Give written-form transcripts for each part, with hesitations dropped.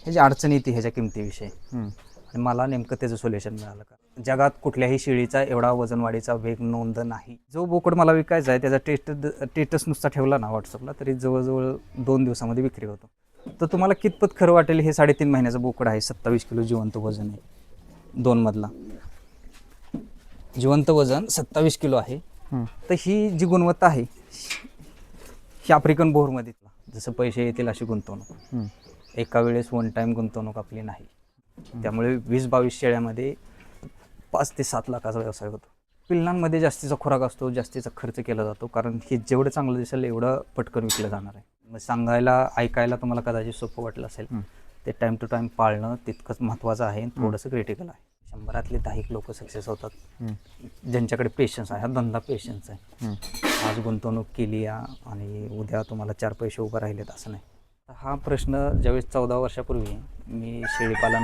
ह्याची अडचण येते ह्याच्या किमतीविषयी. आणि मला नेमकं त्याचं सोल्युशन मिळालं का. जगात कुठल्याही शेळीचा एवढा वजनवाढीचा वेग नोंद नाही. जो बोकड मला विकायचा आहे त्याचा टेस्टस नुसता ठेवला ना व्हॉट्सअपला तरी जवळजवळ 2 दिवसामध्ये विक्री होतो. तर तुम्हाला कितपत खरं वाटेल. हे 3.5 महिन्याचा बोकड आहे, 27 किलो जिवंत वजन आहे, 2 मधला जिवंत वजन 27 किलो आहे. तर ही जी गुणवत्ता आहे ही आफ्रिकन बोरमध्ये जसं पैसे येतील अशी गुंतवणूक, एका वेळेस वन टाईम गुंतवणूक आपली नाही. त्यामुळे 20-22 शेळ्यामध्ये 5 ते 7 लाखाचा व्यवसाय होतो. पिल्लांमध्ये जास्तीचा खुराक असतो, जास्तीचा खर्च केला जातो, कारण हे जेवढं चांगलं दिसेल एवढं पटकन विकलं जाणार आहे. मग सांगायला ऐकायला तुम्हाला कदाचित सोपं वाटलं असेल, ते टाईम टू टाईम पाळणं तितकंच महत्त्वाचं आहे, थोडंसं क्रिटिकल आहे. 100रातले 10 लोक सक्सेस होतात ज्यांच्याकडे पेशन्स आहे. हा धंदा पेशन्स आहे. आज गुंतवणूक केली आणि उद्या तुम्हाला 4 पैसे उभं राहिलेत असं नाही. हा प्रश्न ज्यावेळेस 14 वर्षापूर्वी मी शेळीपालन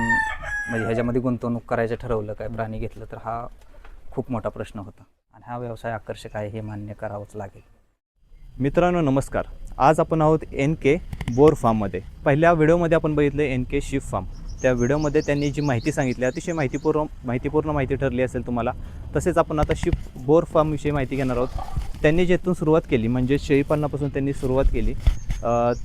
म्हणजे ह्याच्यामध्ये गुंतवणूक करायचं ठरवलं, काय प्राणी घेतलं, तर हा खूप मोठा प्रश्न होता. आणि हा व्यवसाय आकर्षक आहे हे मान्य करावंच लागेल. मित्रांनो नमस्कार. आज आपण आहोत NK बोर फार्ममध्ये. पहिल्या व्हिडिओमध्ये आपण बघितलं NK शीप फार्म. त्या व्हिडिओमध्ये त्यांनी जी माहिती सांगितली अतिशय माहितीपूर्ण माहिती ठरली असेल तुम्हाला. तसेच आपण आता शीप बोर फार्मविषयी माहिती घेणार आहोत. त्यांनी जेथून सुरुवात केली म्हणजे शेळीपालनापासून त्यांनी सुरुवात केली,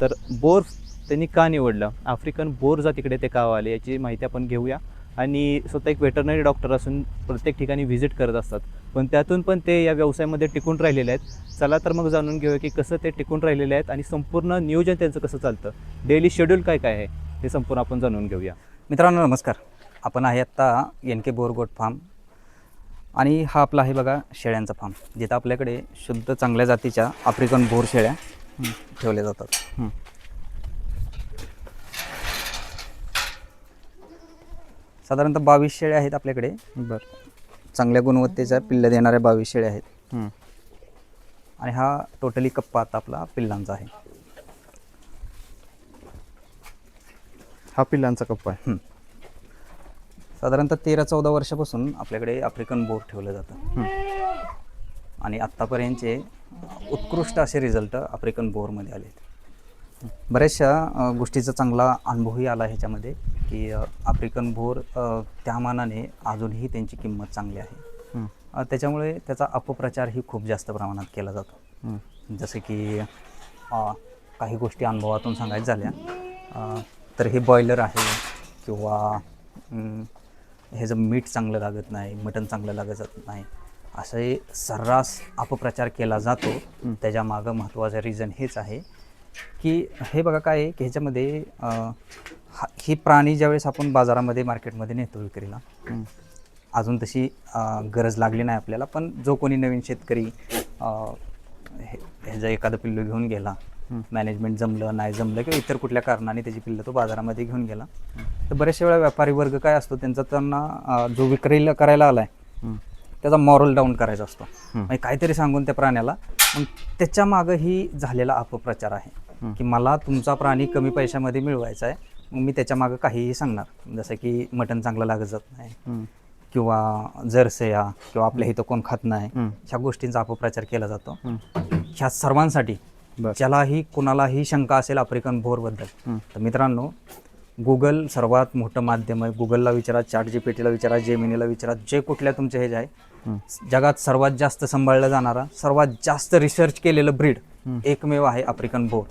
तर बोर त्यांनी का निवडलं, आफ्रिकन बोर जातीकडे ते का आले याची माहिती आपण घेऊया. आणि स्वतः एक वेटरनरी डॉक्टर असून प्रत्येक ठिकाणी व्हिजिट करत असतात, पण त्यातून पण ते या व्यवसायामध्ये टिकून राहिलेले आहेत. चला तर मग जाणून घेऊया की कसं ते टिकून राहिलेले आहेत आणि संपूर्ण नियोजन त्यांचं कसं चालतं, डेली शेड्यूल काय काय आहे हे संपूर्ण आपण जाणून घेऊया. मित्रांनो नमस्कार. आपण आहे आत्ता NK बोर गोट फार्म आणि हा आपला आहे बघा शेळ्यांचा फार्म, जिथं आपल्याकडे शुद्ध चांगल्या जातीच्या आफ्रिकन बोर शेळ्या ठेवल्या जातात. साधारणतः 22 शेळ्या आहेत आपल्याकडे. चांगल्या गुणवत्तेच्या पिल्लं देणाऱ्या 22 शेळ्या आहेत. आणि हा टोटली कप्पा आता आपला पिल्लांचा आहे. हा पिल्लांचा कप्पा आहे. साधारणतः 13-14 वर्षापासून आपल्याकडे आफ्रिकन बोर ठेवलं जातं. आणि आत्तापर्यंतचे उत्कृष्ट असे रिझल्ट आफ्रिकन बोरमध्ये आले. बऱ्याचशा गोष्टीचा चांगला अनुभवही आला ह्याच्यामध्ये की आफ्रिकन बोर त्या मानाने अजूनही त्यांची किंमत चांगली आहे. त्याच्यामुळे त्याचा अपप्रचारही खूप जास्त प्रमाणात केला जातो. जसं की काही गोष्टी अनुभवातून सांगायच्या झाल्या तर हे बॉयलर आहे किंवा ह्याचं मीठ चांगलं लागत नाही, मटण चांगलं लागत नाही, असं सर्रास अपप्रचार केला जातो. त्याच्यामागं महत्त्वाचं रिझन हेच आहे की हे बघा काय आहे की ह्याच्यामध्ये ही प्राणी ज्यावेळेस आपण बाजारामध्ये मार्केटमध्ये नेतो विक्रीला, अजून तशी गरज लागली नाही आपल्याला, पण जो कोणी नवीन शेतकरी ह्याचं एखादं पिल्लू घेऊन गेला, मॅनेजमेंट जमलं नाही जमलं किंवा इतर कुठल्या कारणाने त्याची पिल्लं तो बाजारामध्ये घेऊन गेला, तर बऱ्याचशा वेळा व्यापारी वर्ग काय असतो त्यांचा, त्यांना जो विक्रीला करायला आलाय त्याचा मॉरल डाऊन करायचा असतो. म्हणजे काहीतरी सांगून त्या प्राण्याला, मग त्याच्या मागं ही झालेला अपप्रचार आहे की मला तुमचा प्राणी कमी पैशामध्ये मिळवायचा आहे, मग मी त्याच्या मागं काहीही सांगणार, जसं की मटण चांगलं लागत जात नाही किंवा जर्सया किंवा आपल्या इथं कोण खात नाही, ह्या गोष्टींचा अपप्रचार केला जातो. ह्या सर्वांसाठी ज्यालाही कुणालाही शंका असेल आफ्रिकन बोरबद्दल तर मित्रांनो, गुगल सर्वात मोठं माध्यम आहे. गुगलला विचारा, ChatGPTला विचारा, जेमिनीला विचारा, जे कुठल्या तुमचे हे जे आहे, जगात सर्वात जास्त सांभाळलं जाणारा, सर्वात जास्त रिसर्च केलेलं ब्रीड एकमेव आहे आफ्रिकन बोर.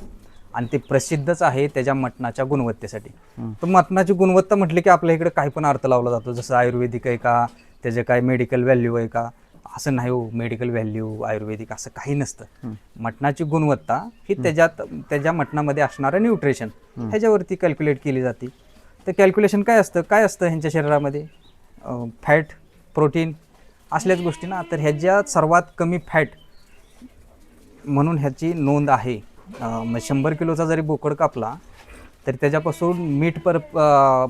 आणि ते प्रसिद्धच आहे त्याच्या मटणाच्या गुणवत्तेसाठी. तर मटणाची गुणवत्ता म्हटली की आपल्या इकडे काही पण अर्थ लावला जातो, जसं आयुर्वेदिक आहे का, त्याचे काय मेडिकल व्हॅल्यू आहे का, असं नाही हो. मेडिकल व्हॅल्यू आयुर्वेदिक असं काही नसतं. मटणाची गुणवत्ता ही त्याच्या मटणामध्ये असणारं न्यूट्रिशन ह्याच्यावरती कॅल्क्युलेट केली जाते. तर कॅल्क्युलेशन काय असतं ह्यांच्या शरीरामध्ये, फॅट, प्रोटीन असल्याच गोष्टी ना. तर ह्याच्यात सर्वात कमी फॅट म्हणून ह्याची नोंद आहे. मग 100 किलोचा जरी बोकड कापला तर त्याच्यापासून मीठ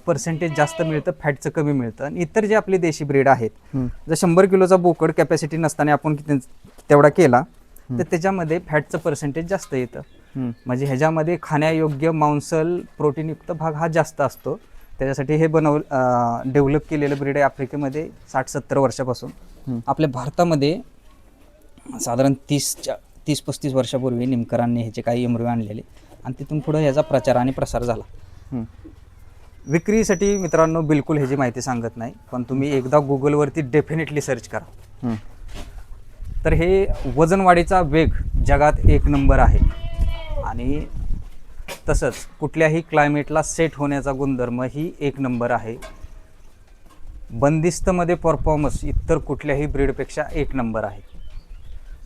पर्सेंटेज जास्त मिळतं, फॅटचं कमी मिळतं. आणि इतर जे आपले देशी ब्रीड आहेत, जर 100 किलोचा बोकड कॅपॅसिटी नसताना आपण तेवढा केला तर त्याच्यामध्ये फॅटचं पर्सेंटेज जास्त येतं. म्हणजे ह्याच्यामध्ये खाण्यायोग्य मांसल प्रोटीनयुक्त भाग हा जास्त असतो. त्याच्यासाठी हे डेव्हलप केलेलं ब्रीड आहे आफ्रिकेमध्ये 60-70 वर्षापासून. आपल्या भारतामध्ये साधारण 30-35 वर्षापूर्वी निमकरांनी ह्याचे काही एम्ब्रियो आणलेले आणि तिथून पुढं ह्याचा प्रचार आणि प्रसार झाला. विक्रीसाठी मित्रांनो बिलकुल ह्याची माहिती सांगत नाही, पण तुम्ही एकदा गुगलवरती डेफिनेटली सर्च करा. तर हे वजनवाढीचा वेग जगात 1 नंबर आहे आणि तसंच कुठल्याही क्लायमेटला सेट होण्याचा गुणधर्म ही 1 नंबर आहे. बंदिस्तमध्ये परफॉर्मन्स इतर कुठल्याही ब्रीडपेक्षा 1 नंबर आहे.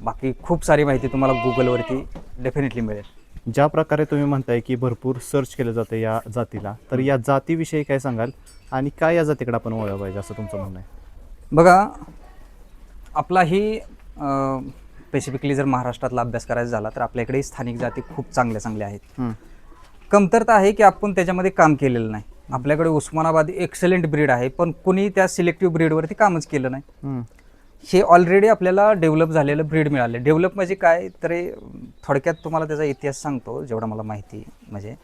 बाकी खूप सारी माहिती तुम्हाला गुगलवरती डेफिनेटली मिळेल. ज्या प्रकारे तुम्ही म्हणताय की भरपूर सर्च केलं जातं या जातीला, तर या जातीविषयी काय सांगाल आणि काय या जातीकडे आपण वळलं पाहिजे असं तुमचं म्हणणं आहे? बघा, आपला ही स्पेसिफिकली जर महाराष्ट्रातला अभ्यास करायचा झाला तर आपल्याकडे स्थानिक जाती खूप चांगल्या आहेत. कमतरता आहे की आपण त्याच्यामध्ये काम केलेलं नाही. आपल्याकडे उस्मानाबादी एक्सलेंट ब्रीड आहे, पण कुणी त्या सिलेक्टिव्ह ब्रीडवरती कामच केलं नाही. हे ऑलरेडी आपल्याला डेव्हलप झालेलं ब्रीड मिळाले. डेव्हलप म्हणजे काय तर थोडक्यात तुम्हाला त्याचा इतिहास सांगतो जेवढा मला माहिती आहे. म्हणजे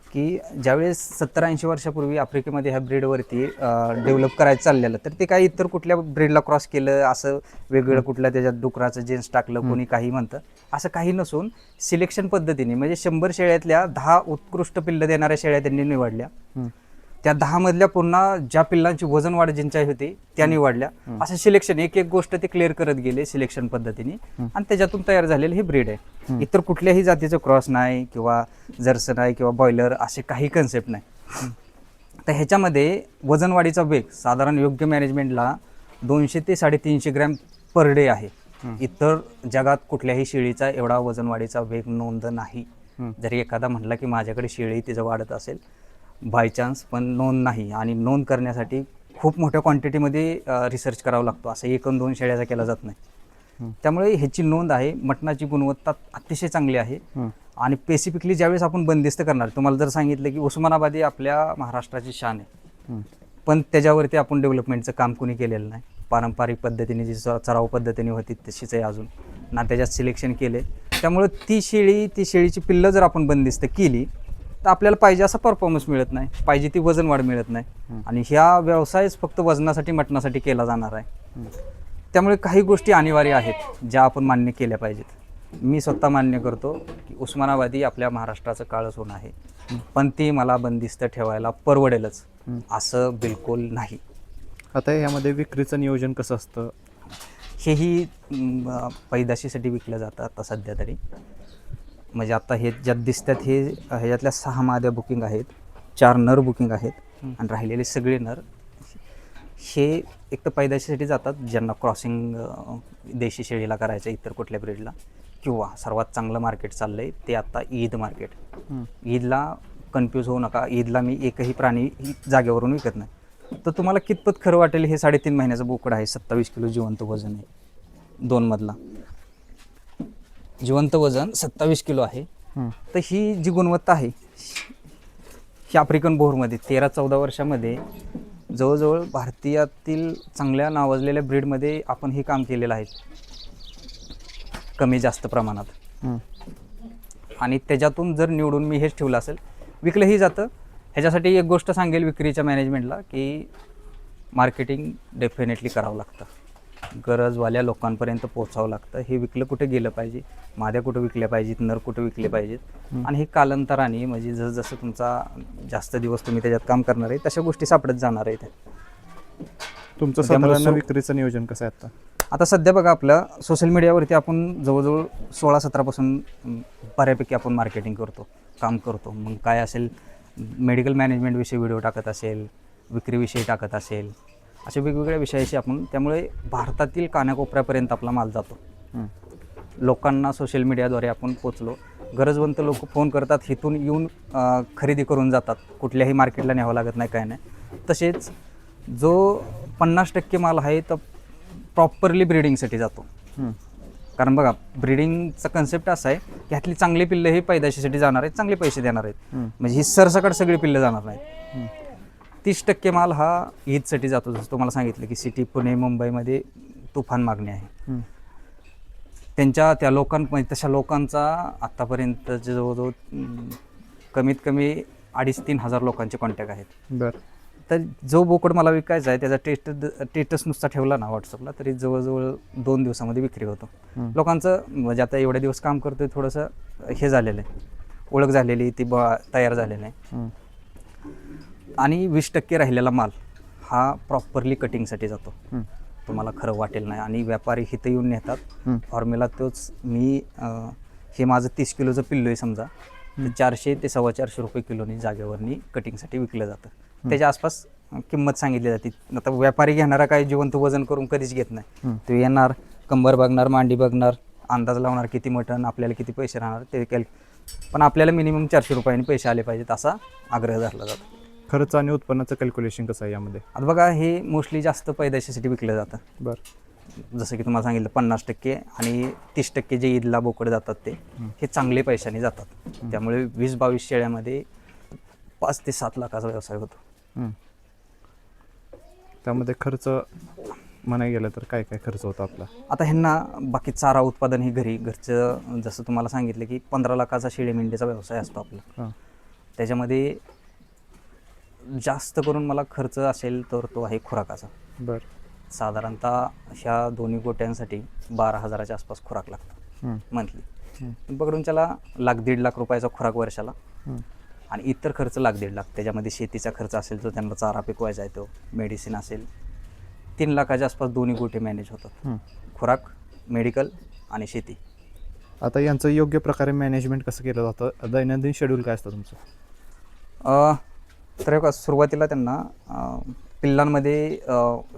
की ज्यावेळेस 70-80 वर्षापूर्वी आफ्रिकेमध्ये ह्या ब्रीडवरती डेव्हलप करायचं चाललेलं, तर ते काय इतर कुठल्या ब्रीडला क्रॉस केलं असं वेगवेगळं कुठल्या त्याच्यात डुकराचं जेन्स टाकलं कोणी काही म्हणतं, असं काही नसून सिलेक्शन पद्धतीने म्हणजे 100 शेळ्यातल्या 10 उत्कृष्ट पिल्लं देणाऱ्या शेळ्या त्यांनी निवडल्या. त्या 10 मधल्या पुन्हा ज्या पिल्लांची वजन वाढ ज्यांच्या होती त्या निवडल्या. असं सिलेक्शन एक गोष्ट ते क्लिअर करत गेले सिलेक्शन पद्धतीने आणि त्याच्यातून तयार झालेलं हे ब्रीड आहे. इतर कुठल्याही जातीचं क्रॉस नाही किंवा जर्सी नाही किंवा बॉयलर असे काही कन्सेप्ट नाही. तर ह्याच्यामध्ये वजन वाढीचा वेग साधारण योग्य मॅनेजमेंटला 200 ते 350 ग्रॅम पर डे आहे. इतर जगात कुठल्याही शेळीचा एवढा वजन वाढीचा वेग नोंद नाही. जरी एखादा म्हटला की माझ्याकडे शेळी तिचं वाढत असेल बाय चान्स, पण नोंद नाही. आणि नोंद करण्यासाठी खूप मोठ्या क्वांटिटीमध्ये रिसर्च करावा लागतो. असं 1-2 शेळ्याचा केला जात नाही. त्यामुळे ह्याची नोंद आहे. मटणाची गुणवत्ता अतिशय चांगली आहे. आणि स्पेसिफिकली ज्यावेळेस आपण बंदिस्त करणार, तुम्हाला जर सांगितलं की उस्मानाबादी आपल्या महाराष्ट्राची शान आहे, पण त्याच्यावरती आपण डेव्हलपमेंटचं काम कोणी केलेलं नाही. पारंपरिक पद्धतीने जी चराव पद्धतीने होती तशीच आहे अजून ना, त्याच्यात सिलेक्शन केले. त्यामुळे ती शेळीची पिल्लं जर आपण बंदिस्त केली तर आपल्याला पाहिजे असा परफॉर्मन्स मिळत नाही, पाहिजे ती वजन वाढ मिळत नाही. आणि ह्या व्यवसायच फक्त वजनासाठी मटणासाठी केला जाणार आहे. त्यामुळे काही गोष्टी अनिवार्य आहेत ज्या आपण मान्य केल्या पाहिजेत. मी स्वतः मान्य करतो की उस्मानाबादी आपल्या महाराष्ट्राचं काळं सोनं आहे, पण ती मला बंदिस्त ठेवायला परवडेलच असं बिलकुल नाही. आता यामध्ये विक्रीचं नियोजन कसं असतं? हेही पैदाशीसाठी विकलं जातं आता सध्या तरी. म्हणजे आता हे ज्यात दिसतात हे ह्याच्यातल्या 6 माद्या बुकिंग आहेत, 4 नर बुकिंग आहेत आणि राहिलेले सगळे नर हे एक तर पैदाशीसाठी जातात ज्यांना क्रॉसिंग देशी शेळीला करायचं इतर कुठल्या ब्रीडला, किंवा सर्वात चांगलं मार्केट चाललं आहे ते आता ईद मार्केट. ईदला कन्फ्यूज होऊ नका, ईदला मी एकही प्राणी जागेवरून विकत नाही. तर तुम्हाला कितपत खरं वाटेल, हे 3.5 महिन्याचं बोकड आहे, 27 किलो जिवंत वजन आहे, 2 मधला जिवंत वजन 27 किलो आहे. तर ही जी गुणवत्ता आहे ही आफ्रिकन बोरमध्ये 13-14 वर्षामध्ये जवळजवळ भारतीयातील चांगल्या नावाजलेल्या ब्रीडमध्ये आपण हे काम केलेलं आहे कमी जास्त प्रमाणात. आणि त्याच्यातून जर निवडून मी हेच ठेवलं असेल, विकलंही जातं. ह्याच्यासाठी एक गोष्ट सांगेल विक्रीच्या मॅनेजमेंटला की मार्केटिंग डेफिनेटली करावं लागतं, गरजवाल्या लोकांपर्यंत पोहोचावं लागतं. हे विकलं कुठे गेलं पाहिजे, माद्या कुठं विकल्या पाहिजेत, नर कुठं विकले पाहिजेत. आणि हे कालांतराने म्हणजे जसं तुमचा जास्त दिवस तुम्ही त्याच्यात काम करणार आहे तशा गोष्टी सापडत जाणार आहेत. तुमचं साधारण विक्रीचं नियोजन कसं आहे आता सध्या बघा, आपल्या सोशल मीडियावरती आपण जवळजवळ 16-17 पासून बऱ्यापैकी आपण मार्केटिंग करतो, काम करतो. मग काय असेल, मेडिकल मॅनेजमेंटविषयी व्हिडिओ टाकत असेल, विक्रीविषयी टाकत असेल, अशा वेगवेगळ्या विषयाशी आपण, त्यामुळे भारतातील कानाकोपऱ्यापर्यंत आपला माल जातो. लोकांना सोशल मीडियाद्वारे आपण पोचलो. गरजवंत लोक फोन करतात, इथून येऊन खरेदी करून जातात, कुठल्याही मार्केटला न्यावं लागत नाही, काय नाही. तसेच जो 50% माल आहे तर प्रॉपरली ब्रीडिंगसाठी जातो. कारण बघा, ब्रीडिंगचा कन्सेप्ट असा आहे की ह्यातली चांगली पिल्लं ही पैदाशीसाठी जाणार आहेत, चांगले पैसे देणार आहेत. म्हणजे ही सरसकट सगळी पिल्लं जाणार नाहीत. 30% माल हा ईदसाठी जातो. जसं तुम्हाला सांगितलं की सिटी पुणे मुंबईमध्ये तुफान मागणी आहे. त्या लोकांमध्ये तशा लोकांचा आत्तापर्यंत जवळजवळ कमीत कमी 2,500-3 हजार लोकांचे कॉन्टॅक्ट आहेत. बरं. तर जो बोकड मला विकायचा आहे त्याचा स्टेटस नुसता ठेवला ना व्हॉट्सअपला तरी जवळजवळ 2 दिवसामध्ये विक्री होतो. लोकांचं म्हणजे आता एवढे दिवस काम करतोय, थोडंसं हे झालेलं आहे, ओळख झालेली, ती तयार झालेलं आहे. आणि 20% राहिलेला माल हा प्रॉपरली कटिंगसाठी जातो. तुम्हाला खरं वाटेल नाही. आणि व्यापारी इथं येऊन नेतात फॉर्म्युला तोच. मी हे माझं 30 किलोचं पिल्लू आहे समजा, तर 400 ते 450 रुपये किलोनी जागेवरनी कटिंगसाठी विकलं जातं. त्याच्या आसपास किंमत सांगितली जाते. आता व्यापारी घेणारा काही जिवंत वजन करून कधीच घेत नाही. तो येणार, कंबर बघणार, मांडी बघणार, अंदाज लावणार किती मटण, आपल्याला किती पैसे राहणार ते पण आपल्याला मिनिमम 400 रुपयांनी पैसे आले पाहिजेत असा आग्रह धरला जातो. खर्च आणि उत्पन्नाचं कॅल्क्युलेशन कसं आहे यामध्ये? आता बघा, हे मोस्टली जास्त पैदाशीसाठी विकलं जातं. बरं. जसं की तुम्हाला सांगितलं 50% आणि 30% जे ईदला बोकड जातात ते हे चांगले पैशाने जातात. त्यामुळे 20-22 शेळ्यामध्ये 5 ते 7 लाखाचा व्यवसाय होतो. त्यामध्ये खर्च म्हणाय गेलं तर काय काय खर्च होतो आपला? आता ह्यांना बाकी चारा उत्पादन ही घरचं, जसं तुम्हाला सांगितलं की 15 लाखाचा शेळी मेंढीचा व्यवसाय असतो आपला. त्याच्यामध्ये जास्त करून मला खर्च असेल तर तो आहे खुराकाचा. बरं. साधारणतः ह्या दोन्ही गोट्यांसाठी 12,000च्या आसपास खुराक लागतो मंथली. पकडून त्याला 1-1.5 लाख रुपयाचा खुराक वर्षाला. आणि इतर खर्च 1-1.5 लाख. त्याच्यामध्ये शेतीचा खर्च असेल तो त्यांना चारा पिकवायचा आहे, तो मेडिसिन असेल, 3 लाखाच्या आसपास दोन्ही गोटे मॅनेज होतात. खुराक, मेडिकल आणि शेती. आता यांचं योग्य प्रकारे मॅनेजमेंट कसं केलं जातं? दैनंदिन शेड्यूल काय असतं तुमचं? तर का सुरुवातीला त्यांना पिल्लांमध्ये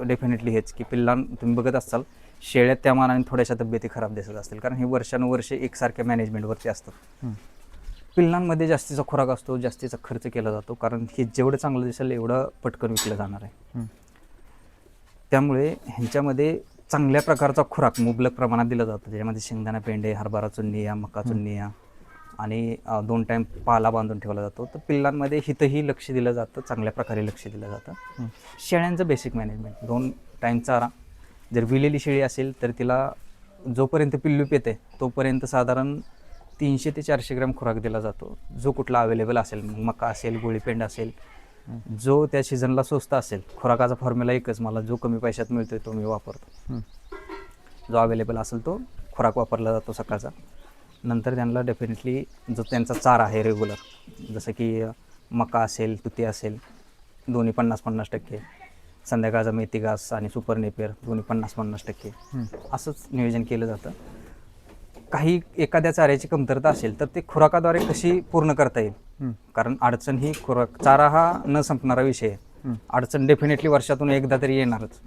डेफिनेटली हेच की तुम्ही बघत असाल शेळ्यात त्या मानाने थोड्याशा तब्येती खराब दिसत असतील, कारण हे वर्षानुवर्षे एकसारख्या मॅनेजमेंटवरती असतात. पिल्लांमध्ये जास्तीचा खुराक असतो, जास्तीचा खर्च केला जातो, कारण हे जेवढं चांगलं दिसेल एवढं पटकन विकलं जाणार आहे. त्यामुळे ह्यांच्यामध्ये चांगल्या प्रकारचा खुराक मुबलक प्रमाणात दिला जातो, ज्यामध्ये शेंगदाणा पेंडे, हरभरा चुन्निया, मका चुन्निया आणि 2 टाईम पाला बांधून ठेवला जातो. तर पिल्लांमध्ये हितही लक्ष दिलं जातं, चांगल्या प्रकारे लक्ष दिलं जातं. शेळ्यांचं बेसिक मॅनेजमेंट 2 टाईम चारा. जर विलेली शेळी असेल तर तिला जोपर्यंत पिल्लू पेते तोपर्यंत साधारण 300 ते 400 ग्रॅम खुराक दिला जातो, जो कुठला अवेलेबल असेल. मका असेल, गोळीपेंड असेल, जो त्या सीझनला स्वस्त असेल. खुराकाचा फॉर्म्युला एकच, मला जो कमी पैशात मिळतोय तो मी वापरतो. जो अवेलेबल असेल तो खुराक वापरला जातो सकाळचा. नंतर त्यांना डेफिनेटली जो त्यांचा चारा आहे रेग्युलर, जसं की मका असेल, तुती असेल, दोन्ही 50-50%. संध्याकाळचा मेथी घास आणि सुपर नेपियर दोन्ही 50-50%. असंच नियोजन केलं जातं. काही एखाद्या चाऱ्याची कमतरता असेल तर ते खुराकाद्वारे कशी पूर्ण करता येईल, कारण अडचण ही चारा हा न संपणारा विषय आहे. अडचण डेफिनेटली वर्षातून एकदा तरी येणारच.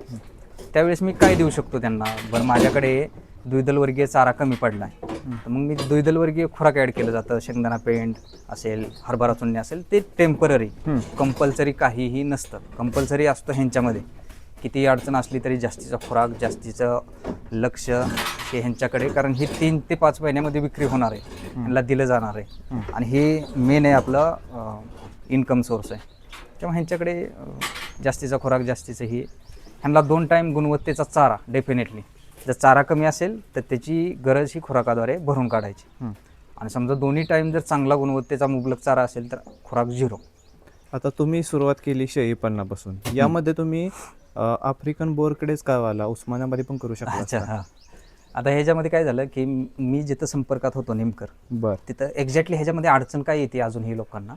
त्यावेळेस मी काय देऊ शकतो त्यांना? बरं, माझ्याकडे द्विदल वर्गीय चारा कमी पडला आहे, तर मग मी द्विदल वर्गीय खुराक ॲड केलं जातं. शेंगदाणा पेंड असेल, हरभरा चुन्नी असेल, ते टेम्पररी, कंपल्सरी काहीही नसतं. कंपल्सरी असतं ह्यांच्यामध्ये किती अडचण असली तरी जास्तीचा खुराक, जास्तीचं लक्ष हे ह्यांच्याकडे, कारण हे 3 ते 5 महिन्यामध्ये विक्री होणार आहे, ह्यांना दिलं जाणार आहे. आणि हे मेन आहे आपलं इन्कम सोर्स आहे. तेव्हा ह्यांच्याकडे जास्तीचा खुराक, जास्तीचं ही ह्यांना 2 टाईम गुणवत्तेचा चारा. डेफिनेटली जर चारा कमी असेल तर त्याची गरज ही खुराकाद्वारे भरून काढायची. आणि समजा दोन्ही टाईम जर चांगला गुणवत्तेचा मुबलक चारा असेल तर खुराक 0. आता तुम्ही सुरुवात केली शेळी पालनापासून, यामध्ये तुम्ही आफ्रिकन बोरकडेच का आला, उस्मानाबादी पण करू शकता? अच्छा, हां. आता ह्याच्यामध्ये काय झालं की मी जिथं संपर्कात होतो नेमकर, तिथं एक्झॅक्टली ह्याच्यामध्ये अडचण काय येते अजूनही लोकांना.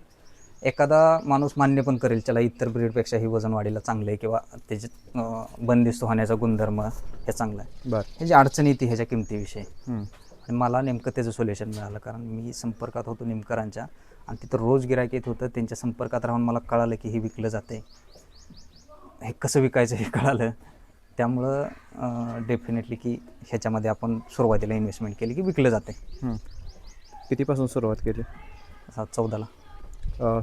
एखादा माणूस मान्य पण करेल त्याला इतर ब्रीडपेक्षा ही वजन वाढीला चांगलं आहे किंवा त्याच्यात बंदिस्त होण्याचा गुणधर्म हे चांगला आहे. ह्याची अडचण येते ह्याच्या किमतीविषयी. आणि मला नेमकं त्याचं सोल्युशन मिळालं, कारण मी संपर्कात होतो नेमकरांच्या आणि तिथं रोज गिऱ्हाईक येत होतं. त्यांच्या संपर्कात राहून मला कळालं की हे विकलं जाते, हे कसं विकायचं हे कळालं. त्यामुळं डेफिनेटली की ह्याच्यामध्ये आपण सुरुवातीला इन्व्हेस्टमेंट केली की विकलं जाते. कितीपासून सुरुवात केली? 14ला.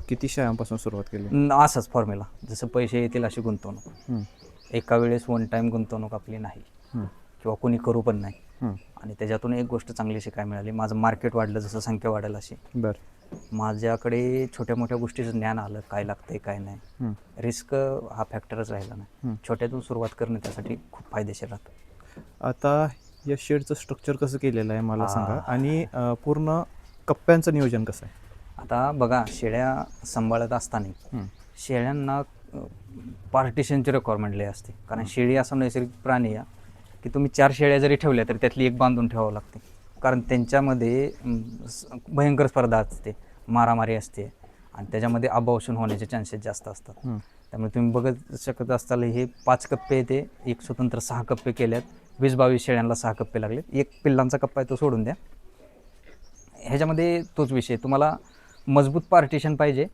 किती शेळ्यांपासून सुरुवात केली? असंच फॉर्म्युला, जसं पैसे येतील अशी गुंतवणूक. एका वेळेस 1 टाईम गुंतवणूक आपली नाही किंवा कोणी करू पण नाही. आणि त्याच्यातून एक गोष्ट चांगली शिकायला मिळाली, माझं मार्केट वाढलं जसं संख्या वाढेल अशी. माझ्याकडे छोट्या मोठ्या गोष्टीचं ज्ञान आलं, काय लागतंय काय नाही. रिस्क हा फॅक्टरच राहिला नाही. छोट्यातून सुरुवात करणं त्यासाठी खूप फायदेशीर राहतं. आता या शेडचं स्ट्रक्चर कसं केलेलं आहे मला सांगा, आणि पूर्ण कप्प्यांचं नियोजन कसं आहे? आता बघा, शेळ्या सांभाळत असताना शेळ्यांना पार्टिशनची रिक्वायरमेंट लय असते, कारण शेळी असा नैसर्गिक प्राणी आहे की तुम्ही 4 शेळ्या जरी ठेवल्या तरी त्यातली एक बांधून ठेवावं लागते, कारण त्यांच्यामध्ये भयंकर स्पर्धा असते, मारामारी असते. आणि त्याच्यामध्ये अबॉर्शन होण्याचे चान्सेस जास्त असतात. त्यामुळे तुम्ही बघत शकत असताल हे 5 कप्पे येते, एक स्वतंत्र 6 कप्पे केल्यात, 20-22 शेळ्यांना 6 कप्पे लागलेत. एक पिल्लांचा कप्पा आहे तो सोडून द्या. ह्याच्यामध्ये तोच विषय, तुम्हाला मजबूत पार्टिशन पाहिजे.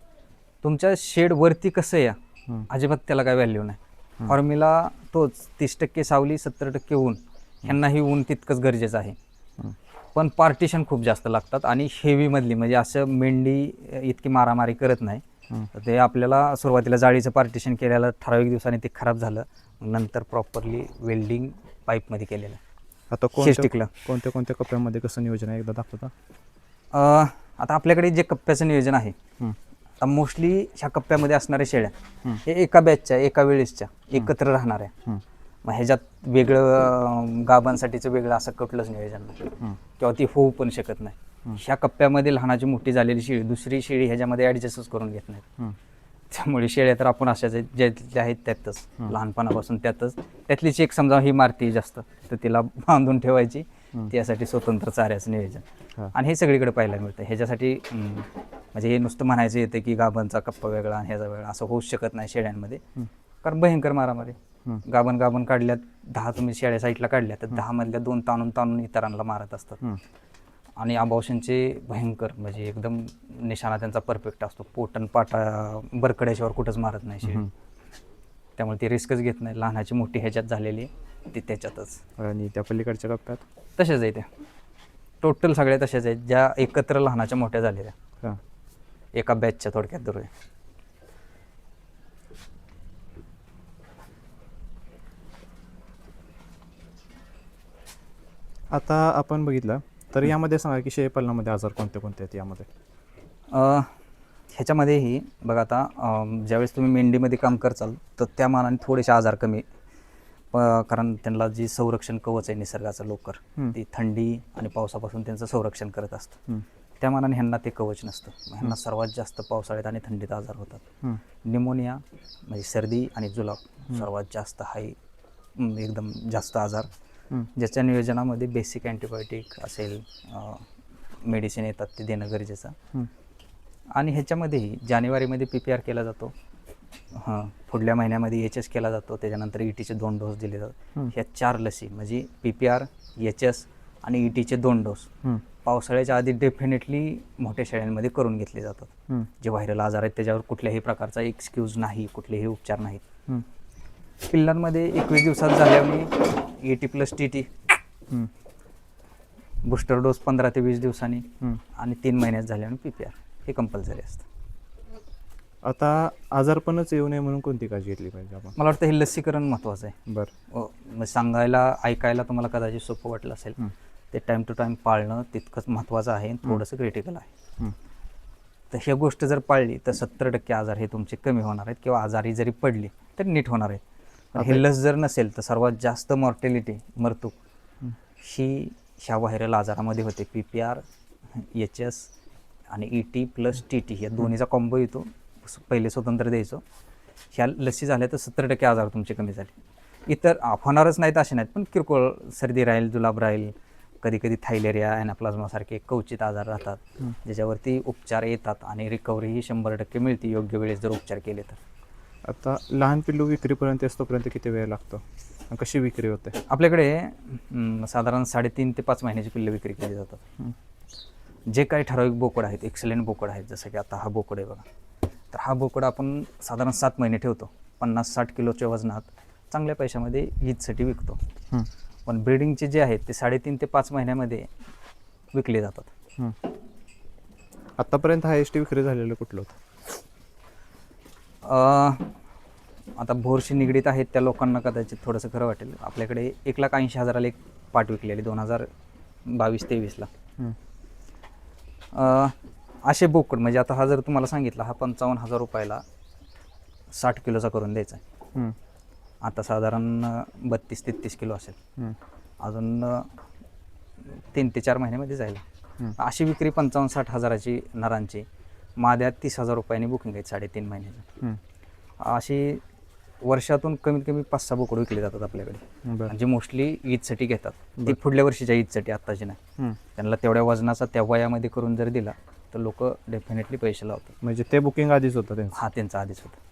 तुमच्या शेडवरती कसं या अजिबात त्याला काय व्हॅल्यू नाही. फॉर्म्युला तोच 30% सावली 70% ऊन, ह्यांनाही ऊन तितकंच गरजेचं आहे. पण पार्टिशन खूप जास्त लागतात आणि हेवीमधली म्हणजे असं मेंढी इतकी मारामारी करत नाही. तर ते आपल्याला सुरुवातीला जाळीचं पार्टिशन केलेलं, ठराविक दिवसांनी ते खराब झालं, नंतर प्रॉपरली वेल्डिंग पाईपमध्ये केलेलं. आता शेस्टिकला कोणत्या कोणत्या कप्प्यामध्ये कसं नियोजन आहे एकदा दाखवता? आता आपल्याकडे जे कप्प्याचं नियोजन आहे, आता मोस्टली ह्या कप्प्यामध्ये असणाऱ्या शेळ्या हे एका बॅचच्या, एका वेळेसच्या एकत्र राहणाऱ्या. मग ह्याच्यात वेगळं गाभांसाठीचं वेगळं असं कुठलंच नियोजन नाही किंवा ती होऊ पण शकत नाही. ह्या कप्प्यामध्ये लहानाची मोठी झालेली शेळी दुसरी शेळी ह्याच्यामध्ये ॲडजस्टच करून घेत नाहीत. त्यामुळे शेळ्या तर आपण अशाच आहेत, ज्या आहेत त्यातच, लहानपणापासून त्यातच. त्यातलीच एक समजा ही मारती जास्त, तर तिला बांधून ठेवायची, त्यासाठी स्वतंत्र चाऱ्याचं नियोजन. आणि हे सगळीकडे पाहायला मिळतं. ह्याच्यासाठी म्हणजे हे नुसतं म्हणायचं येतं की गाभांचा कप्पा वेगळा आणि ह्याचा वेगळा, असं होऊच शकत नाही शेळ्यांमध्ये. कारण भयंकर मारामारी. गाभण काढल्यात 10, तुम्ही शेळ्या साईडला काढल्या तर 10 मधल्या 2 ताणून इतरांना मारत असतात. आणि अबॉर्शनचे भयंकर म्हणजे एकदम निशाणा त्यांचा परफेक्ट असतो. पोटन पाटा बरकड्याशिवाय कुठंच मारत नाही शेळी. त्यामुळे ती रिस्कच घेत नाही. लहानाची मोठी ह्याच्यात झालेली ती त्याच्यातच. आणि त्या पलीकडच्या कप्प्यात तशाच आहे त्या टोटल सगळ्या तशाच आहेत, ज्या एकत्र लहानाच्या मोठ्या झालेल्या एका बॅचच्या थोडक्यात धरूया. आता आपण बघितलं तर यामध्ये सांगा की शेळीपालनामध्ये आजार कोणते कोणते आहेत यामध्ये? ह्याच्यामध्येही बघा, आता ज्यावेळेस तुम्ही मेंढीमध्ये काम करचाल तर त्या मानाने थोडेसे आजार कमी, कारण त्यांना जी संरक्षण कवच आहे निसर्गाचं लोकर, ती थंडी आणि पावसापासून त्यांचं संरक्षण करत असतं. त्या मानाने ह्यांना ते कवच नसतं. ह्यांना सर्वात जास्त पावसाळ्यात आणि थंडीत आजार होतात. निमोनिया म्हणजे सर्दी आणि जुलाब सर्वात जास्त हाय, एकदम जास्त आजार, ज्याच्या नियोजनामध्ये बेसिक अँटीबायोटिक असेल, मेडिसिन येतात ते देणं गरजेचं. आणि ह्याच्यामध्येही जानेवारीमध्ये PPR केला जातो, पुढल्या महिन्यामध्ये HS केला जातो, त्याच्यानंतर ETचे 2 डोस दिले जातात. ह्या 4 लसी म्हणजे PPR, HS आणि ETचे 2 डोस पावसाळ्याच्या आधी डेफिनेटली मोठ्या शेळ्यांमध्ये करून घेतले जातात. जे व्हायरल आजार आहेत त्याच्यावर कुठल्याही प्रकारचा एक्सक्यूज नाही, कुठलेही उपचार नाहीत. पिल्लांमध्ये 21 दिवसात झाल्याने AT+ TT, बूस्टर डोस 15 ते 20 दिवसांनी, आणि 3 महिन्यात झाल्याने PPR हे कंपल्सरी असतं. आता आजारपणच येऊ नये म्हणून कोणती काळजी घेतली पाहिजे आपण? मला वाटतं हे लसीकरण महत्त्वाचं आहे. बरं, सांगायला ऐकायला तुम्हाला कदाचित सोपं वाटलं असेल, ते टाईम टू टाईम पाळणं तितकंच महत्त्वाचं आहे, थोडंसं क्रिटिकल आहे. तर ही गोष्ट जर पाळली तर 70% आजार हे तुमचे कमी होणार आहेत, किंवा आजारी जरी पडली तर नीट होणार आहेत. पण हे लस जर नसेल तर सर्वात जास्त मॉर्टेलिटी, मृत्यू ही ह्या व्हायरल आजारामध्ये होते. PPR, HS आणि ET+ TT या दोन्हीचा कॉम्बो येतो. पहिले स्वतंत्र द्यायचो. ह्या लसी झाल्या तर 70% आजार तुमचे कमी झाले. इतर होणारच नाहीत असे नाहीत, पण किरकोळ सर्दी राहील, जुलाब राहील, कधी कधी थायलेरिया, ॲनाप्लाझ्मासारखे कवचित आजार राहतात, ज्याच्यावरती उपचार येतात आणि रिकव्हरीही 100% मिळते योग्य वेळेस जर उपचार केले तर. आता लहान पिल्लू विक्रीपर्यंत असतोपर्यंत किती वेळ लागतो? कशी विक्री होते? आपल्याकडे साधारण 3.5 ते 5 महिन्याची पिल्लं विक्री केली जातात. जे काही ठराविक बोकड आहेत, एक्सलेंट बोकड आहेत, जसं की आता हा बोकड आहे बघा, तर हा बोकड आपण साधारण 7 महिने ठेवतो. 50-60 किलोच्या वजनात चांगल्या पैशामध्ये ईदसाठी विकतो. पण ब्रीडिंगचे जे आहेत ते 3.5 ते 5 महिन्यामध्ये विकले जातात. आतापर्यंत हायेस्ट विक्री झालेलं कुठलं होतं? आता भोरशी निगडीत आहेत त्या लोकांना कदाचित थोडंसं खरं वाटेल. आपल्याकडे 1,80,000ला एक पाट विकलेली 2022-23ला. असे बोकड म्हणजे आता हा जर तुम्हाला सांगितला हा 55,000 रुपयाला 60 किलोचा करून द्यायचा आहे. आता साधारण 32-33 किलो असेल, अजून 3 ते 4 महिन्यामध्ये जाईल. अशी विक्री 55-60 हजाराची नरांची, माद्यात 30,000 रुपयांनी बुकिंग आहेत 3.5 महिन्याची. अशी वर्षातून कमीत कमी 5-6 बोकड विकले जातात आपल्याकडे, जे मोस्टली ईदसाठी घेतात. ती पुढल्या वर्षीच्या ईदसाठी, आत्ताची नाही. त्यांना तेवढ्या वजनाचा त्या वयामध्ये करून जर दिला तर लोक डेफिनेटली पैसे लावतात. म्हणजे ते बुकिंग आधीच होतं त्यांचं. हा त्यांचं आधीच होतं.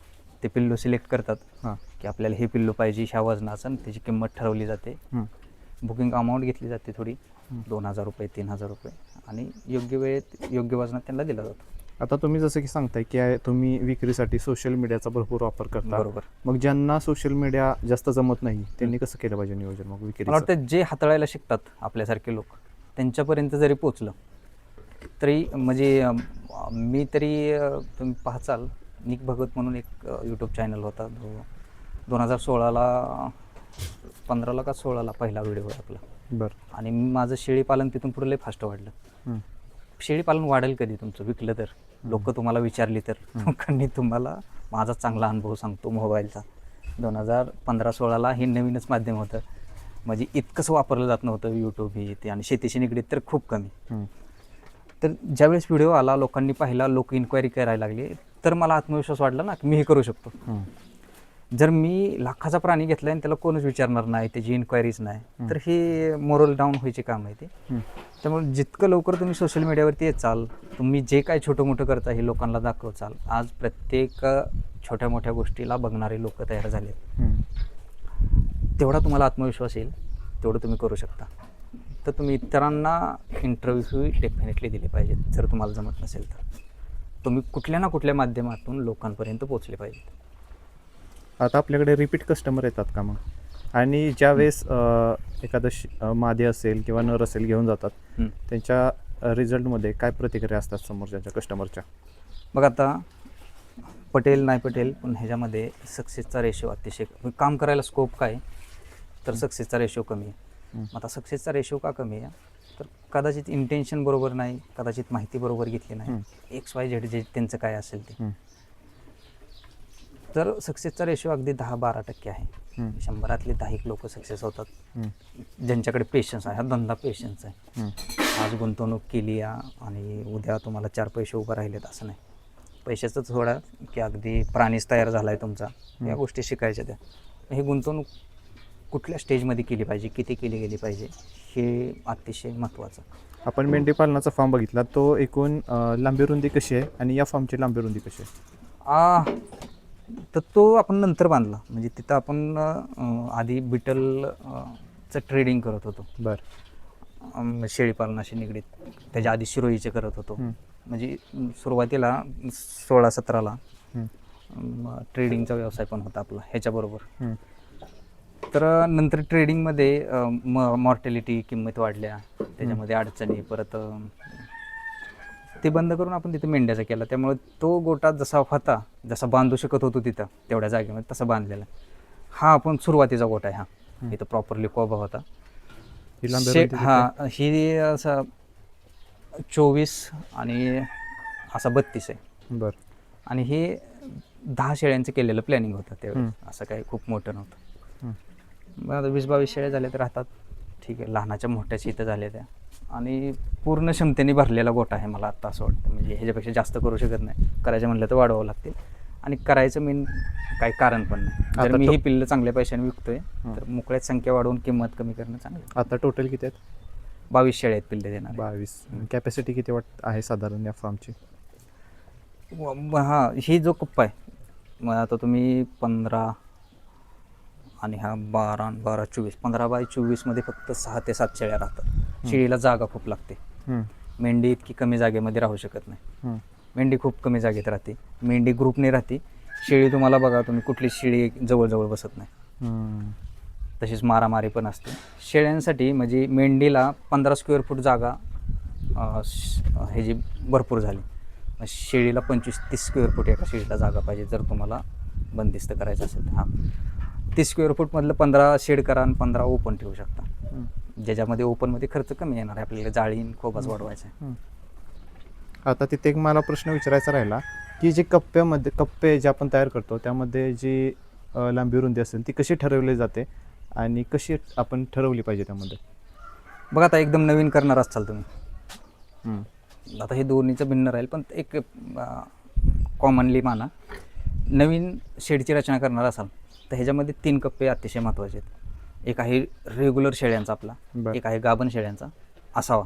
ते पिल्लू सिलेक्ट करतात हां. की आपल्याला हे पिल्लू पाहिजे ह्या वजनाचं, आणि त्याची किंमत ठरवली जाते. बुकिंग अमाऊंट घेतली जाते थोडी, 2,000 रुपये 3,000 रुपये, आणि योग्य वेळेत योग्य वजनात त्यांना दिलं जातं. आता तुम्ही जसं की सांगताय की तुम्ही विक्रीसाठी सोशल मीडियाचा भरपूर वापर करता. बरोबर. मग ज्यांना सोशल मीडिया जास्त जमत नाही त्यांनी कसं केलं पाहिजे नियोजन मग मला विक्रीचं? वाटतं जे हाताळायला शिकतात आपल्यासारखे लोक, त्यांच्यापर्यंत जरी पोचलं तरी म्हणजे मी तरी तुम्ही पाहचाल निक भगत म्हणून एक यूट्यूब चॅनल होता, जो 2016ला 15ला का 16ला पहिला व्हिडिओ आहे आपला. बरं. आणि माझं शेळीपालन तिथून पुढे लय फास्ट वाढलं. शेळीपालन वाढेल कधी तुमचं विकलं तर, लोक तुम्हाला विचारली तर. लोकांनी तुम्हाला माझा चांगला अनुभव सांगतो मोबाईलचा. 2015-16ला हे नवीनच माध्यम होतं, म्हणजे इतकंच वापरलं जात नव्हतं यूट्यूब हे ते, आणि शेतीशी निगडीत तर खूप कमी. तर ज्यावेळेस व्हिडिओ आला, लोकांनी पाहिला, लोक इन्क्वायरी करायला लागले, तर मला आत्मविश्वास वाढला ना की मी हे करू शकतो. जर मी लाखाचा प्राणी घेतला आणि त्याला कोणच विचारणार नाही, त्याची इन्क्वायरीज नाही, तर हे मोरल डाऊन व्हायचे काम आहे ते. त्यामुळे जितकं लवकर तुम्ही सोशल मीडियावरती येचाल, तुम्ही जे काय छोटं मोठं करता हे लोकांना दाखवचाल. आज प्रत्येक छोट्या मोठ्या गोष्टीला बघणारे लोक तयार झाले. तेवढा तुम्हाला आत्मविश्वास येईल, तेवढं तुम्ही करू शकता. तर तुम्ही इतरांना इंटरव्ह्यू डेफिनेटली दिले पाहिजेत. जर तुम्हाला जमत नसेल तर तुम्ही कुठल्या ना कुठल्या माध्यमातून लोकांपर्यंत पोहोचले पाहिजेत. आता आपल्याकडे रिपीट कस्टमर येतात का मग? आणि ज्यावेळेस एखादं मादी असेल किंवा नर असेल घेऊन जातात, त्यांच्या रिझल्टमध्ये काय प्रतिक्रिया असतात समोरच्या कस्टमरच्या? बघ आता पटेल नाही पटेल, पण ह्याच्यामध्ये सक्सेसचा रेशो अतिशय, काम करायला स्कोप काय तर सक्सेसचा रेशो कमी आहे. आता सक्सेसचा रेशो का कमी आहे तर कदाचित इंटेन्शन बरोबर नाही, कदाचित माहिती बरोबर घेतली नाही, XYZ जे त्यांचं काय असेल ते. तर सक्सेसचा रेशो अगदी 10-12% आहे. 100रातले 10 लोक सक्सेस होतात, ज्यांच्याकडे पेशन्स आहे. हा धंदा पेशन्स आहे. आज गुंतवणूक केली आणि उद्या तुम्हाला 4 पैसे उभं राहिलेत असं नाही. पैशाचं थोडा की अगदी प्राणीच तयार झाला आहे तुमचा, या गोष्टी शिकायच्या त्या. ही गुंतवणूक कुठल्या स्टेजमध्ये केली पाहिजे, किती केली गेली पाहिजे, हे अतिशय महत्त्वाचं. आपण मेंढी पालनाचा फार्म बघितला, तो एकूण लांबी रुंदी कशी आहे आणि या फार्मची लांबी रुंदी कशी आहे? तर तो आपण नंतर बांधला. म्हणजे तिथं आपण आधी बिटलचं ट्रेडिंग करत होतो. बरं. शेळीपालनाशी निगडीत. त्याच्या आधी शिरोईचे करत होतो. म्हणजे सुरुवातीला 16-17ला ट्रेडिंगचा व्यवसाय पण होता आपला ह्याच्याबरोबर. तर नंतर ट्रेडिंगमध्ये मॉर्टॅलिटी, किंमत वाढल्या, त्याच्यामध्ये अडचणी, परत ते बंद करून आपण तिथे मेंढ्याचा केला. त्यामुळे तो गोटा जसा होता, जसा बांधू शकत होतो तिथं तेवढ्या जागेमध्ये, तसा बांधलेला. हा आपण सुरुवातीचा गोटा आहे. हा इथं प्रॉपरली कोबा होता. ही असा 24 आणि असा 32 आहे. बरं. आणि हे 10 शेळ्यांचं केलेलं प्लॅनिंग होतं त्यावेळेस. असं काही खूप मोठं नव्हतं. मग आता 20-22 शेळ्या झाल्या तर राहतात, ठीक आहे. लहानाच्या मोठ्याच इथं झाल्या त्या, आणि पूर्ण क्षमतेने भरलेला गोटा आहे मला आत्ता असं वाटतं. म्हणजे ह्याच्यापेक्षा जास्त करू शकत नाही. करायचं म्हणलं तर वाढवावं लागतील, आणि करायचं मेन काही कारण पण नाही. जर मी ही पिल्लं चांगल्या पैशाने विकतोय तर मोकळ्यात संख्या वाढवून किंमत कमी करणं चांगलं. आता टोटल किती आहेत? 22 शेळ्या आहेत पिल्ले देणार. 22. कॅपॅसिटी किती आहे साधारण या फार्मची? हा, ही जो कप्पा आहे, मग आता तुम्ही 15 आणि हा 12-24, 15x24 मध्ये फक्त 6 ते 7 शेळ्या राहतात. शेळीला जागा खूप लागते. मेंढी इतकी कमी जागेमध्ये राहू शकत नाही. मेंढी खूप कमी जागेत राहते. मेंढी ग्रुपने राहते. शेळी तुम्हाला बघा, तुम्ही कुठली शेळी जवळ बसत नाही. तशीच मारामारी पण असते शेळ्यांसाठी. म्हणजे मेंढीला 15 स्क्वेअर फूट जागा हे जी भरपूर झाली. शेळीला 25-30 स्क्वेअर फूट एका शेळीला जागा पाहिजे जर तुम्हाला बंदिस्त करायचं असेल तर. 30 स्क्वेअर फूटमधलं 15 शेड करा आणि 15 ओपन ठेवू शकता, ज्याच्यामध्ये ओपनमध्ये खर्च कमी येणार आहे. आपल्याला जाळी खोबाच वाढवायचा आहे. आता तिथे एक मला प्रश्न विचारायचा राहिला की जे कप्पे जे आपण तयार करतो त्यामध्ये जी लांबी रुंदी असेल ती कशी ठरवली जाते आणि कशी आपण ठरवली पाहिजे त्यामध्ये? बघा, आता एकदम नवीन करणार असाल तुम्ही, आता हे दोन्हीचं भिन्न राहील, पण एक कॉमनली माना, नवीन शेडची रचना करणार असाल तर ह्याच्यामध्ये 3 कप्पे अतिशय महत्त्वाचे आहेत. एक आहे रेग्युलर शेळ्यांचा आपला, एक आहे गाभण शेळ्यांचा असावा,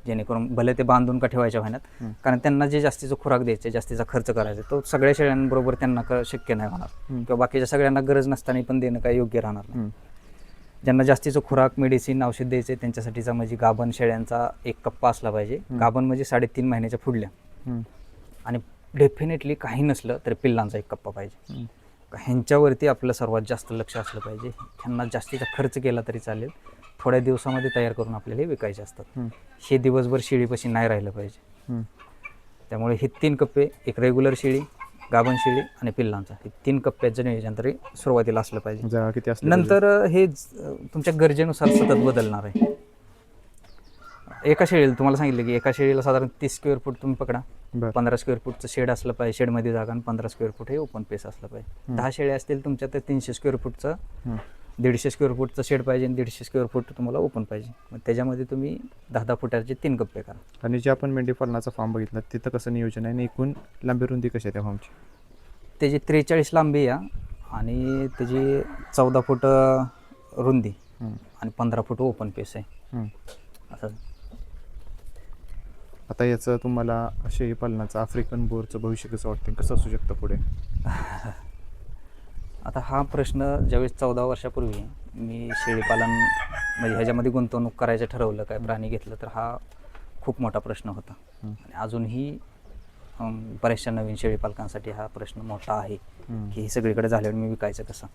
जेणेकरून भले ते बांधून का ठेवायच्या व्हायनात, कारण त्यांना जे जास्तीचं खुराक द्यायचे, जास्तीचा खर्च करायचा तो सगळ्या शेळ्यांबरोबर त्यांना शक्य नाही होणार, किंवा बाकीच्या सगळ्यांना गरज नसताना पण देणं काही योग्य राहणार नाही. ज्यांना जास्तीचं खुराक, मेडिसिन, औषध द्यायचे त्यांच्यासाठीचा म्हणजे गाभण शेळ्यांचा एक कप्पा असला पाहिजे. गाभण म्हणजे 3.5 महिन्याच्या पुढल्या, आणि डेफिनेटली काही नसलं तर पिल्लांचा एक कप्पा पाहिजे. ह्यांच्यावरती आपलं सर्वात जास्त लक्ष असलं पाहिजे. ह्यांना जास्तीचा खर्च केला तरी चालेल, थोड्या दिवसामध्ये तयार करून आपल्याला हे विकायचे असतात. हे दिवसभर शेळीपाशी नाही राहिलं पाहिजे. त्यामुळे हे 3 कप्पे, एक रेग्युलर शेळी, गाभण शेळी आणि पिल्लांचा, हे 3 कप्प्याचं नियोजन तरी सुरुवातीला असलं पाहिजे. जागा किती असली नंतर हे तुमच्या गरजेनुसार सतत बदलणार आहे. एका शेळीला तुम्हाला सांगितलं की एका शेळीला साधारण 30 स्क्वेअर फूट तुम्ही पकडा, 15 स्क्वेअर फूटचं शेड असलं पाहिजे, शेडमध्ये जागा, आणि 15 स्क्वेअर फूट हे ओपन पेस असलं पाहिजे. 10 शेळ्या असतील तुमच्या तर 300 स्क्वेअर फूटचं, 150 स्क्वेअर फूटचं शेड पाहिजे आणि 150 स्क्वेअर फूट तुम्हाला ओपन पाहिजे. मग त्याच्यामध्ये तुम्ही 10-10 फुटाचे 3 कप्पे करा. आणि जे आपण मेंढी पालनाचा फार्म बघितला तिथं कसं नियोजन आहे आणि एकूण लांबी रुंदी कशी आहे त्या फार्मची? त्याची 43 लांबी आहे आणि त्याची 14 फूट रुंदी आणि 15 फूट ओपन पेस आहे. असं आता याचं तुम्हाला शेळी पालनाचं आफ्रिकन बोरचं भविष्य कसं वाटतं, कसं असू शकतं पुढे? आता हा प्रश्न ज्यावेळेस 14 वर्षापूर्वी मी शेळीपालन म्हणजे ह्याच्यामध्ये गुंतवणूक करायचं ठरवलं, काय प्राणी घेतलं, तर हा खूप मोठा प्रश्न होता. आणि अजूनही बऱ्याचशा नवीन शेळीपालकांसाठी हा प्रश्न मोठा आहे की हे सगळीकडे झाल्यावर मी विकायचं कसं.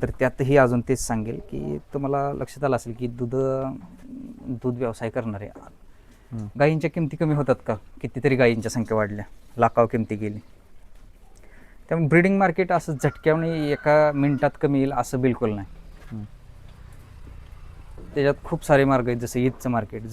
तर त्यातही अजून तेच सांगेल की तुम्हाला लक्षात आलं असेल की दूध व्यवसाय करणारे गायींच्या किमती कमी होतात का? कितीतरी गायींच्या संख्या वाढल्या, लाखाव किमती गेली. त्यामुळे ब्रीडिंग मार्केट असं झटक्याने एका मिनिटात कमी येईल असं बिलकुल नाही. त्याच्यात खूप सारे मार्ग आहेत. जसं ईदचं मार्केट,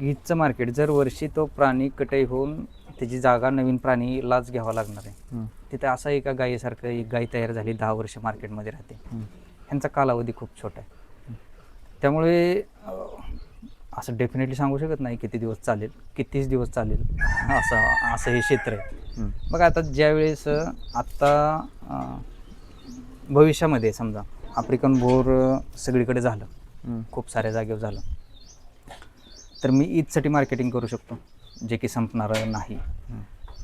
ईदचं मार्केट जर वर्षी तो प्राणी कटाई होऊन त्याची जागा नवीन प्राणीलाच घ्यावा लागणार आहे. तिथे असं एका गायीसारखं एक गाय तयार झाली 10 वर्ष मार्केटमध्ये राहते, ह्यांचा कालावधी खूप छोटा आहे. त्यामुळे असं डेफिनेटली सांगू शकत नाही किती दिवस चालेल, कितीच दिवस चालेल असं हे क्षेत्र आहे. मग आता ज्यावेळेस आत्ता भविष्यामध्ये समजा आफ्रिकन बोर सगळीकडे झालं, खूप साऱ्या जागेवर झालं, तर मी ईदसाठी मार्केटिंग करू शकतो, जे की संपणारं नाही.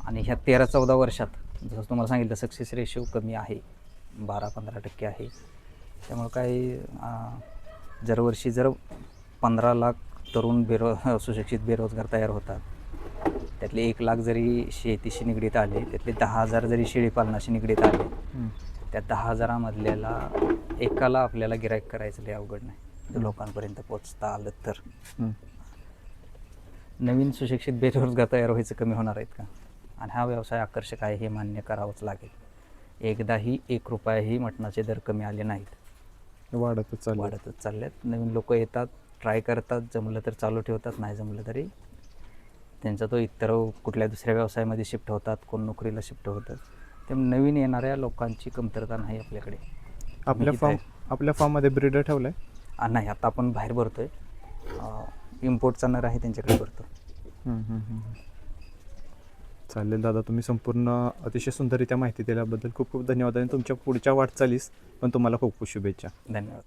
आणि ह्या 13-14 वर्षात जसं तुम्हाला सांगितलं सक्सेस रेशो कमी आहे, 12-15% आहे. त्यामुळं काही दरवर्षी जर 15 लाख तरुण सुशिक्षित बेरोजगार तयार होतात, त्यातले 1 लाख जरी शेतीशी निगडीत आले, त्यातले 10,000 जरी शेळीपालनाशी निगडीत आले, त्या 10,000मधल्याला एकाला आपल्याला गिराईक करायचं लय अवघड नाही, लोकांपर्यंत पोचता आलं तर. नवीन सुशिक्षित बेरोजगार तयार व्हायचं कमी होणार आहेत का? आणि हा व्यवसाय आकर्षक आहे हे मान्य करावंच लागेल. एकदाही 1 रुपयाही मटणाचे दर कमी आले नाहीत, वाढतच चालल्यात. नवीन लोक येतात, ट्राय करतात, जमलं तर चालू ठेवतात, नाही जमलं तरी त्यांचा तो इतर कुठल्या दुसऱ्या व्यवसायामध्ये शिफ्ट होतात, कोण नोकरीला शिफ्ट होतात. त्यामुळे नवीन येणाऱ्या लोकांची कमतरता नाही आपल्याकडे. आपल्या फार्ममध्ये ब्रीडर ठेवलं आहे? नाही, आता आपण बाहेर भरतोय, इम्पोर्टचा नर आहे त्यांच्याकडे भरतो. चालेल दादा, तुम्ही संपूर्ण अतिशय सुंदररित्या माहिती दिल्याबद्दल खूप खूप धन्यवाद आणि तुमच्या पुढच्या वाटचालीस पण तुम्हाला खूप खूप शुभेच्छा. धन्यवाद.